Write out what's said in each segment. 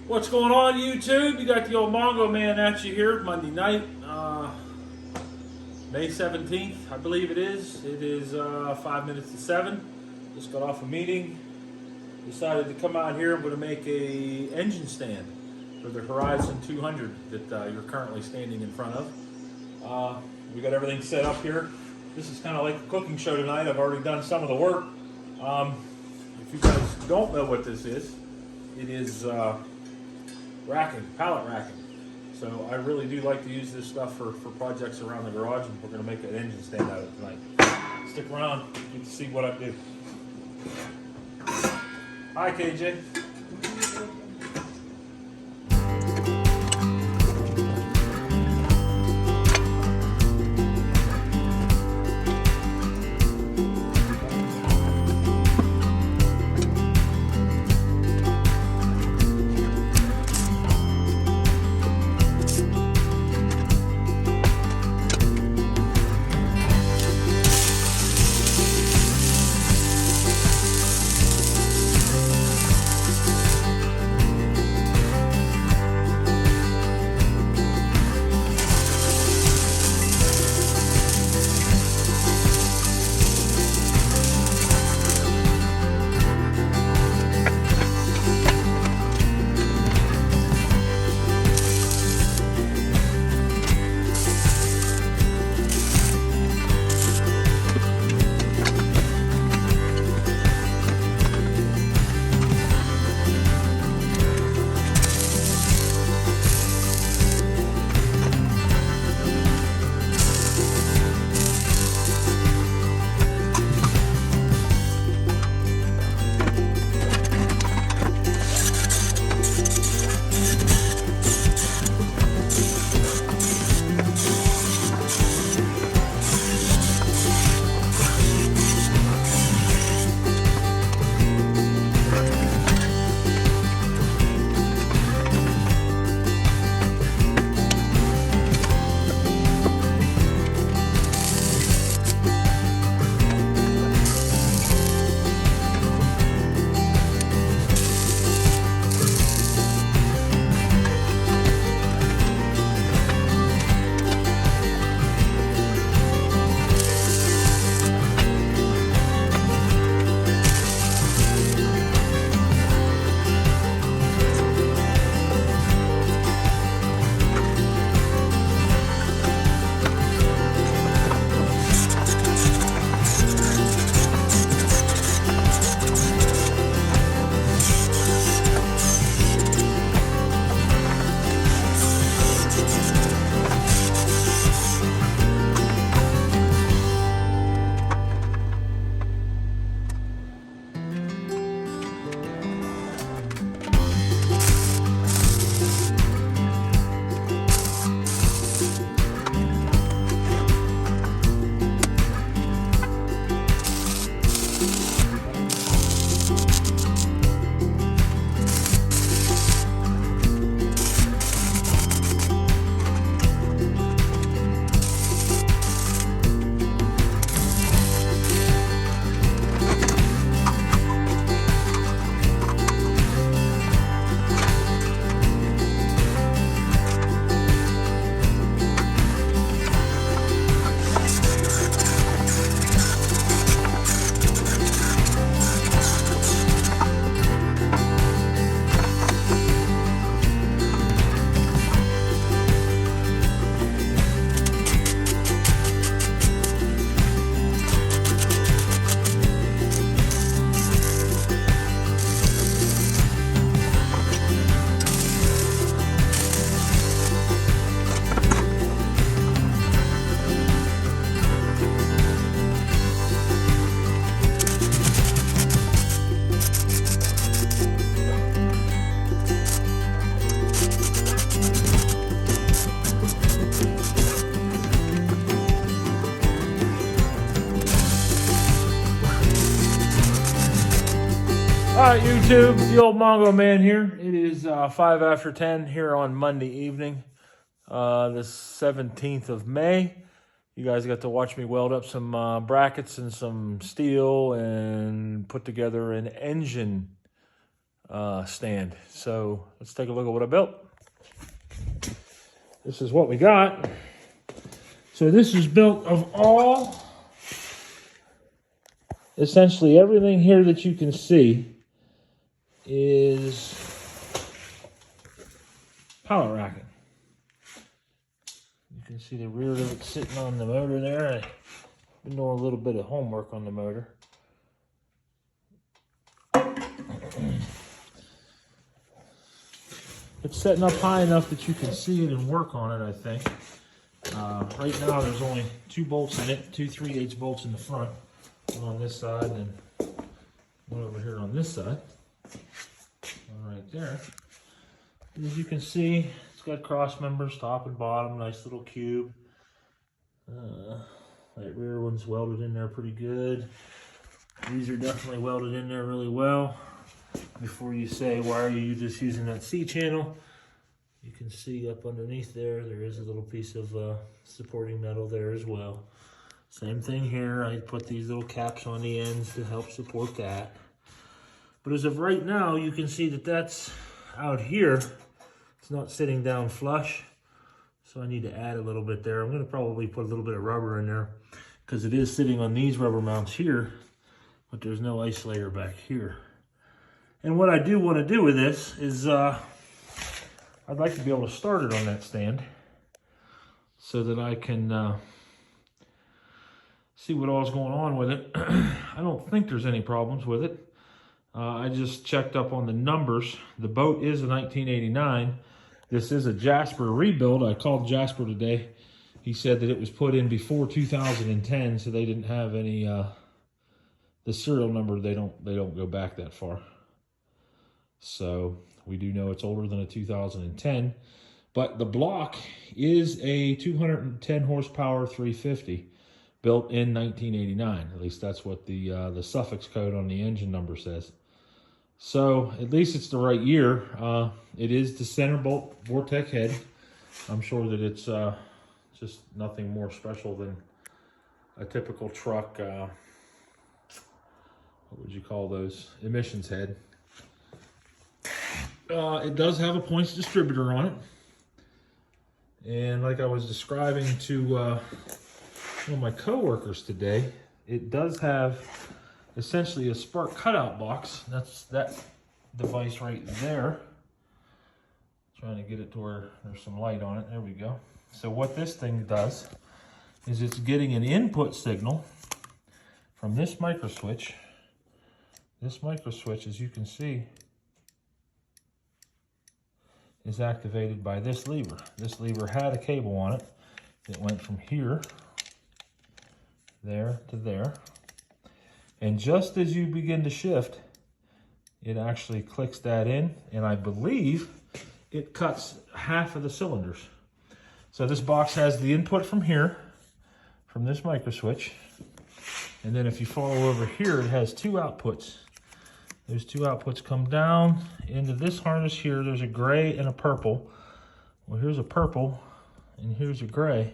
What's going on, YouTube? You got the old Mongo Man at you here Monday night, May 17th, I believe it is. It is 5 minutes to 7. Just got off a meeting. Decided to come out here. I'm going to make a engine stand for the Horizon 200 that you're currently standing in front of. We got everything set up here. This is kind of like a cooking show tonight. I've already done some of the work. If you guys don't know what this is, it is racking, pallet racking. So I really do like to use this stuff for projects around the garage, and we're going to make an engine stand out of it tonight. Stick around, get to see what I do. Hi, KJ. All right, YouTube, the old Mongo Man here. It is 5 after 10 here on Monday evening, the 17th of May. You guys got to watch me weld up some brackets and some steel and put together an engine stand. So let's take a look at what I built. This is what we got. So this is built of all, essentially everything here that you can see is pallet racking. You can see the rear of it sitting on the motor there. I've been doing a little bit of homework on the motor. It's setting up high enough that you can see it and work on it, I think. Right now there's only 2 bolts in it, 2 3/8 bolts in the front. One on this side and one over here on this side. One right there. And as you can see, it's got cross members, top and bottom, nice little cube. That rear one's welded in there pretty good. These are definitely welded in there really well. Before you say, why are you just using that C channel? You can see up underneath there, there is a little piece of supporting metal there as well. Same thing here, I put these little caps on the ends to help support that. But as of right now, you can see that that's out here. It's not sitting down flush. So I need to add a little bit there. I'm gonna probably put a little bit of rubber in there because it is sitting on these rubber mounts here, but there's no isolator back here. And what I do want to do with this is I'd like to be able to start it on that stand so that I can see what all's going on with it. I don't think there's any problems with it. I just checked up on the numbers. The boat is a 1989. This is a Jasper rebuild. I called Jasper today. He said that it was put in before 2010, so they didn't have any, the serial number, they don't go back that far. So we do know it's older than a 2010, but the block is a 210 horsepower 350 built in 1989. At least that's what the suffix code on the engine number says. So at least it's the right year. It is the center bolt Vortec head. I'm sure that it's just nothing more special than a typical truck, what would you call those, emissions head. It does have a points distributor on it. And like I was describing to one of my coworkers today, it does have essentially a spark cutout box. That's that device right there. Trying to get it to where there's some light on it. There we go. So what this thing does is it's getting an input signal from this micro switch. This micro switch, as you can see, is activated by this lever. This lever had a cable on it. It went from here, there to there. And just as you begin to shift, it actually clicks that in, and I believe it cuts half of the cylinders. So this box has the input from here, from this micro switch. And then if you follow over here, it has 2 outputs. Those 2 outputs come down into this harness here. There's a gray and a purple. Well, here's a purple and here's a gray.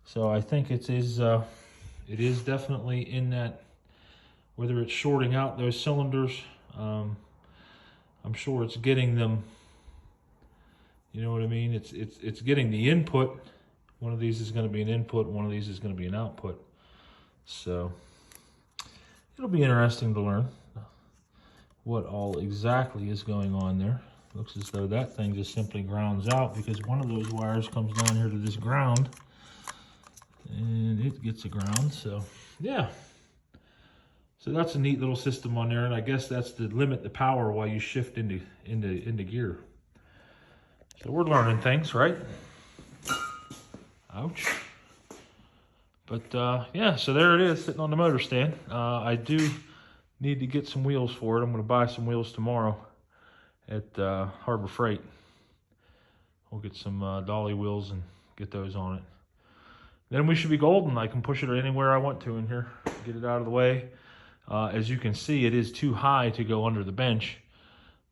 So I think it is definitely in that, whether it's shorting out those cylinders, I'm sure it's getting them, you know what I mean? It's getting the input. One of these is going to be an input, one of these is going to be an output. So it'll be interesting to learn what all exactly is going on there. Looks as though that thing just simply grounds out because one of those wires comes down here to this ground and it gets a ground. So yeah, so that's a neat little system on there, and I guess that's to limit the power while you shift into gear. So we're learning things, right? Ouch. But yeah, so there it is sitting on the motor stand. I do need to get some wheels for it. I'm going to buy some wheels tomorrow at Harbor Freight. We'll get some dolly wheels and get those on it. Then we should be golden. I can push it anywhere I want to in here. Get it out of the way. As you can see, it is too high to go under the bench.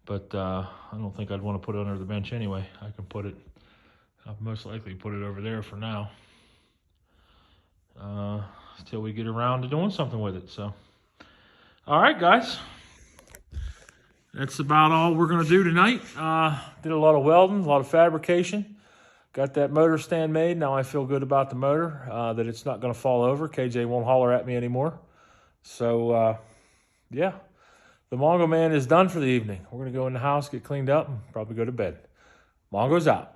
But I don't think I'd want to put it under the bench anyway. I can put it, I'll most likely put it over there for now. Till we get around to doing something with it. So, all right, guys. that's about all we're going to do tonight. Did a lot of welding, a lot of fabrication. Got that motor stand made. Now I feel good about the motor, that it's not going to fall over. KJ won't holler at me anymore. So, yeah, the Mongo Man is done for the evening. We're going to go in the house, get cleaned up, and probably go to bed. Mongo's out.